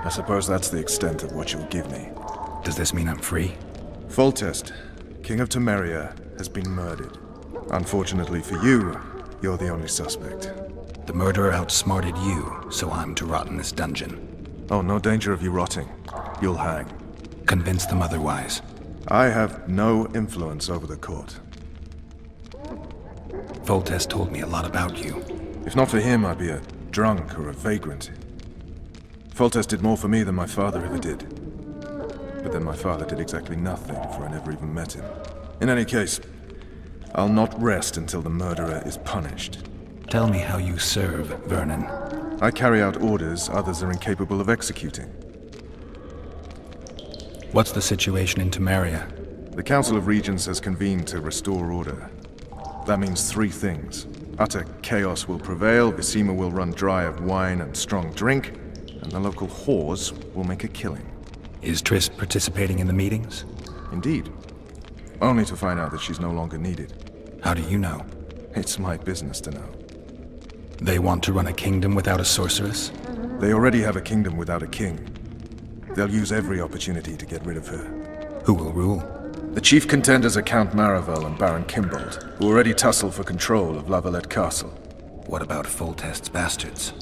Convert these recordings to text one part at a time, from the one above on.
I suppose that's the extent of what you'll give me. Does this mean I'm free? Foltest, King of Temeria, has been murdered. Unfortunately for you, you're the only suspect. The murderer outsmarted you, so I'm to rot in this dungeon. Oh, no danger of you rotting. You'll hang. Convince them otherwise. I have no influence over the court. Foltest told me a lot about you. If not for him, I'd be a drunk or a vagrant. Foltest did more for me than my father ever did. But then my father did exactly nothing, for I never even met him. In any case, I'll not rest until the murderer is punished. Tell me how you serve, Vernon. I carry out orders others are incapable of executing. What's the situation in Temeria? The Council of Regents has convened to restore order. That means three things. Utter chaos will prevail, Visima will run dry of wine and strong drink, and the local whores will make a killing. Is Triss participating in the meetings? Indeed. Only to find out that she's no longer needed. How do you know? It's my business to know. They want to run a kingdom without a sorceress? They already have a kingdom without a king. They'll use every opportunity to get rid of her. Who will rule? The chief contenders are Count Maravel and Baron Kimbold, who already tussle for control of Lavalette Castle. What about Foltest's bastards?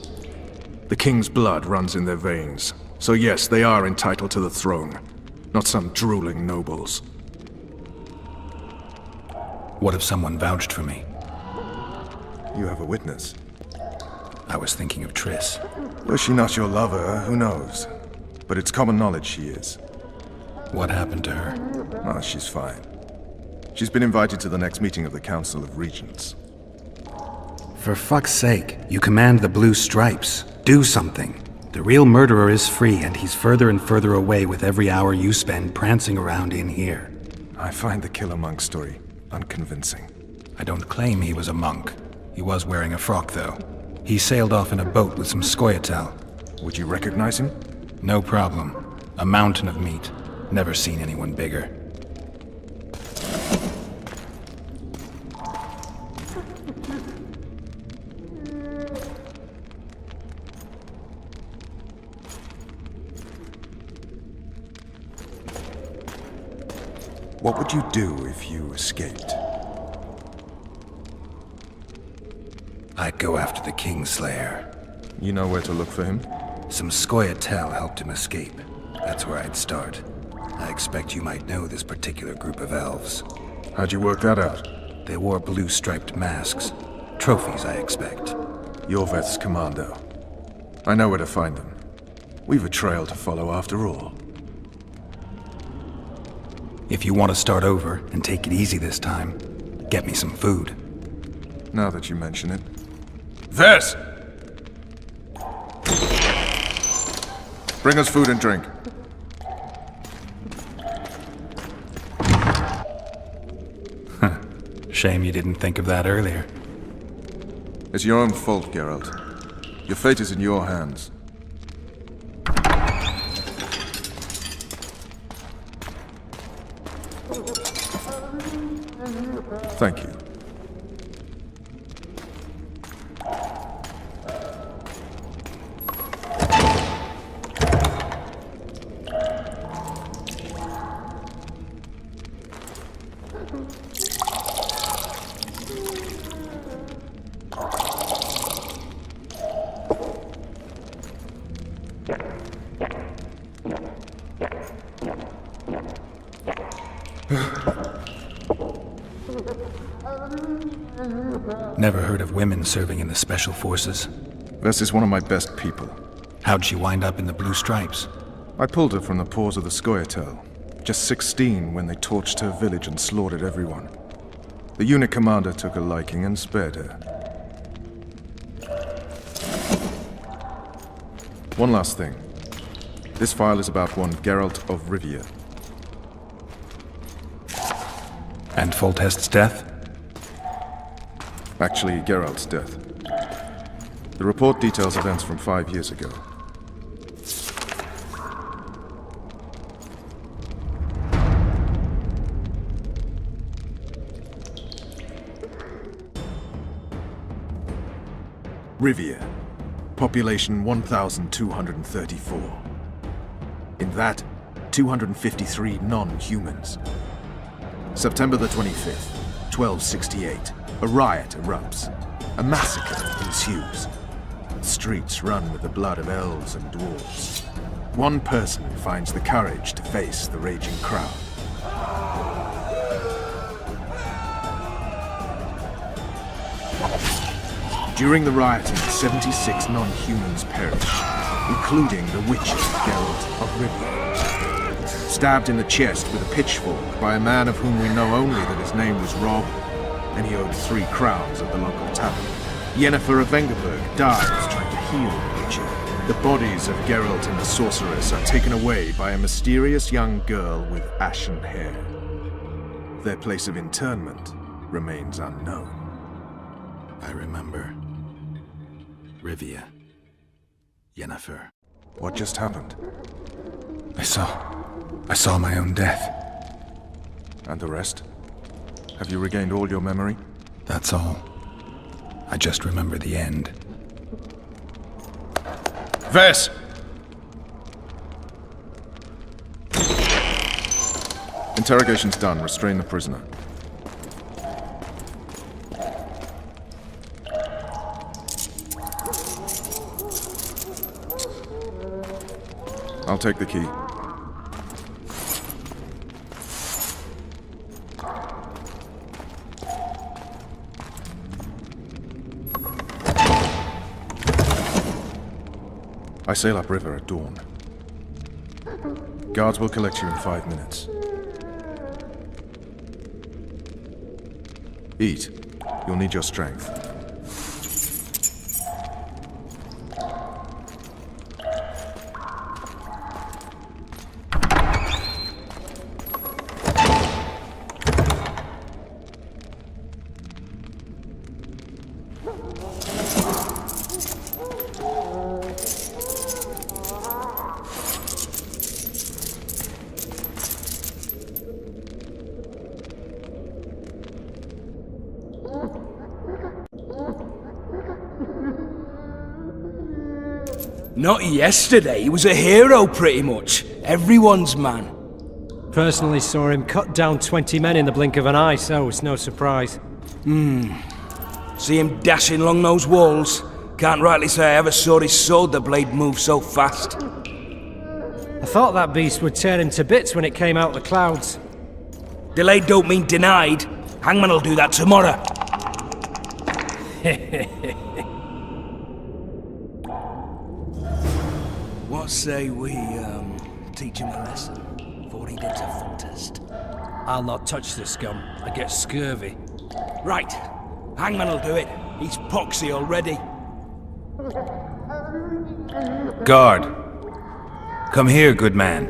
The king's blood runs in their veins, so yes, they are entitled to the throne, not some drooling nobles. What if someone vouched for me? You have a witness. I was thinking of Triss. Was she not your lover? Who knows? But it's common knowledge she is. What happened to her? Ah, she's fine. She's been invited to the next meeting of the Council of Regents. For fuck's sake, you command the Blue Stripes. Do something. The real murderer is free, and he's further and further away with every hour you spend prancing around in here. I find the Killer Monk story unconvincing. I don't claim he was a monk. He was wearing a frock, though. He sailed off in a boat with some Scoia'tael. Would you recognize him? No problem. A mountain of meat. Never seen anyone bigger. What would you do if you escaped? I'd go after the Kingslayer. You know where to look for him? Some Scoia'tael helped him escape. That's where I'd start. I expect you might know this particular group of elves. How'd you work that out? They wore blue-striped masks. Trophies, I expect. Yorveth's commando. I know where to find them. We've a trail to follow after all. If you want to start over and take it easy this time, get me some food. Now that you mention it. Vess! Bring us food and drink. Shame you didn't think of that earlier. It's your own fault, Geralt. Your fate is in your hands. Thank you. Never heard of women serving in the Special Forces. Vess is one of my best people. How'd she wind up in the Blue Stripes? I pulled her from the paws of the Scoia'tael. Just 16 when they torched her village and slaughtered everyone. The unit commander took a liking and spared her. One last thing. This file is about one Geralt of Rivia. And Foltest's death? Actually, Geralt's death. The report details events from 5 years ago. Rivia. Population 1,234. In that, 253 non-humans. September the 25th, 1268. A riot erupts. A massacre ensues. The streets run with the blood of elves and dwarves. One person finds the courage to face the raging crowd. During the rioting, 76 non-humans perished, including the witches Geralt of Rivia. Stabbed in the chest with a pitchfork by a man of whom we know only that his name was Rob, and he owed 3 crowns at the local tavern. Yennefer of Vengerberg dies trying to heal the witcher. The bodies of Geralt and the sorceress are taken away by a mysterious young girl with ashen hair. Their place of interment remains unknown. I remember. Rivia. Yennefer. What just happened? I saw my own death. And the rest? Have you regained all your memory? That's all. I just remember the end. Vess! Interrogation's done. Restrain the prisoner. I'll take the key. I sail upriver at dawn. Guards will collect you in 5 minutes. Eat. You'll need your strength. Not yesterday, he was a hero pretty much. Everyone's man. Personally saw him cut down 20 men in the blink of an eye, so it's no surprise. See him dashing along those walls. Can't rightly say I ever saw his sword the blade move so fast. I thought that beast would tear him to bits when it came out the clouds. Delayed don't mean denied. Hangman'll do that tomorrow. What say we, teach him a lesson before he digs a full test? I'll not touch the scum. I get scurvy. Right. Hangman'll do it. He's poxy already. Guard! Come here, good man.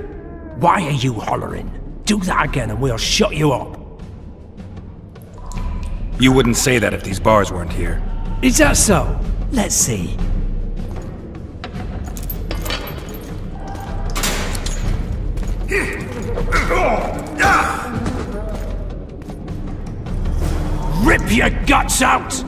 Why are you hollering? Do that again and we'll shut you up. You wouldn't say that if these bars weren't here. Is that so? Let's see. Rip your guts out!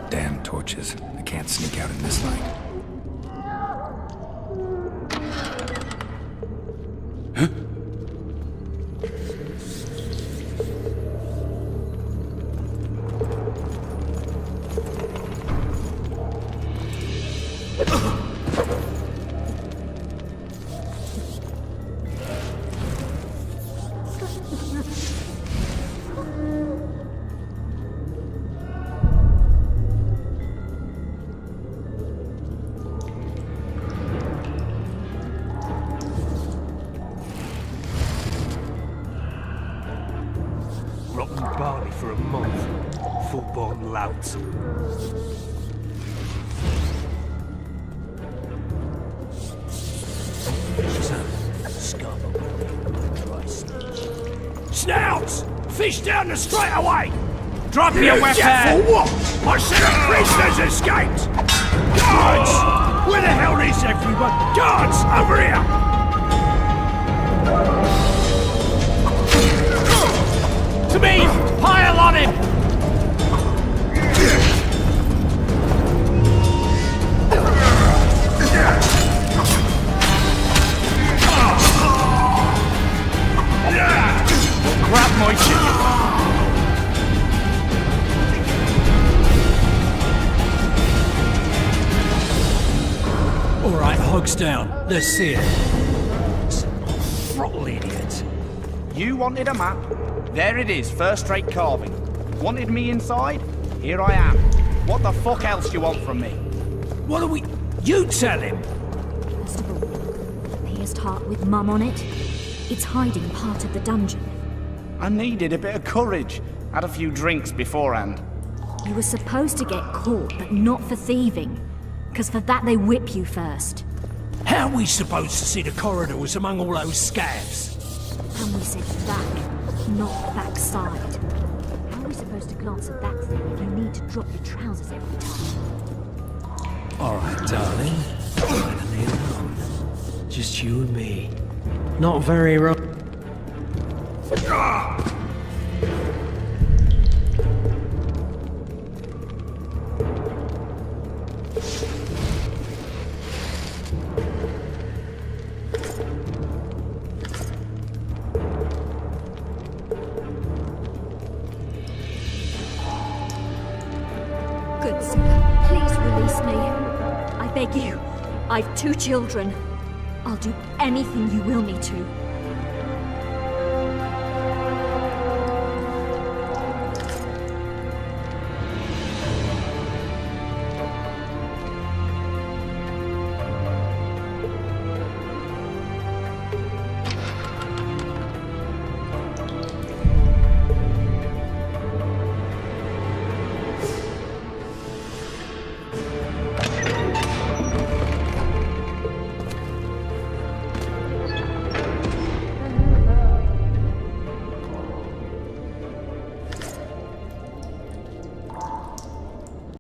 Damn torches. I can't sneak out in this light. louts. Snouts! Fish down the straightaway! Drop your weapon! For what? I said a prisoner's escaped! Guards! Where the hell is everyone? Guards! Over here! To me! Pile on him! Grab my chicken! Alright, hogs down. Let's see it. Throttle idiot. You wanted a map? There it is, first-rate carving. Wanted me inside? Here I am. What the fuck else do you want from me? What are we... You tell him! First of all, the pierced heart with Mum on it. It's hiding part of the dungeon. I needed a bit of courage. Had a few drinks beforehand. You were supposed to get caught, but not for thieving. Because for that they whip you first. How are we supposed to see the corridors among all those scabs? And we said back, not backside. How are we supposed to glance at that thing if you need to drop your trousers every time? Alright, darling. Finally alone. Just you and me. Not very Good sir, please release me. I beg you. I've 2 children. I'll do anything you will me to.